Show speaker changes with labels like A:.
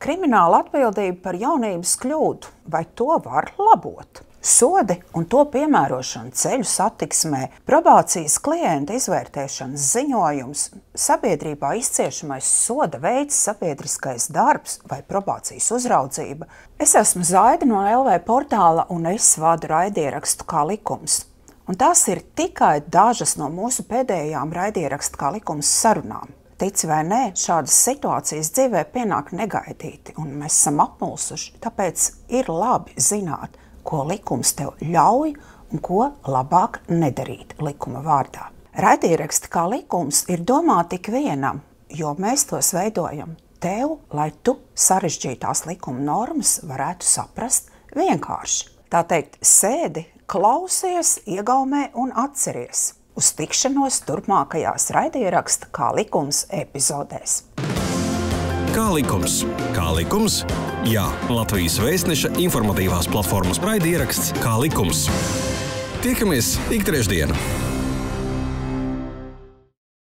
A: Krimināla atbildība par jaunības kļūdu, vai to var labot? Sodi un to piemērošana ceļu satiksmē, probācijas klienta izvērtēšanas ziņojums, sabiedrībā izciešamais soda veids, sabiedriskais darbs vai probācijas uzraudzība. Es esmu Zaida no LV portāla un es vadu raidierakstu Kā likums. Un tās ir tikai dažas no mūsu pēdējām raidierakstu Kā likums sarunām. Tici vai nē, šādas situācijas dzīvē pienāk negaidīti, un mēs esam apmulsuši, tāpēc ir labi zināt, ko likums tev ļauj un ko labāk nedarīt likuma vārdā. Raidieraksti Kā likums ir domāti ikvienam, jo mēs tos veidojam tev, lai tu sarežģītās likuma normas varētu saprast vienkārši. Tā teikt, sēdi, klausies, iegaumē un atceries. Uz tikšanos turpmākajās raidieraksta Kā likums epizodēs.
B: Kā likums? Kā likums? Jā, Latvijas Vēstneša informatīvās platformas raidieraksts Kā likums. Tiekamies ik trešdienu.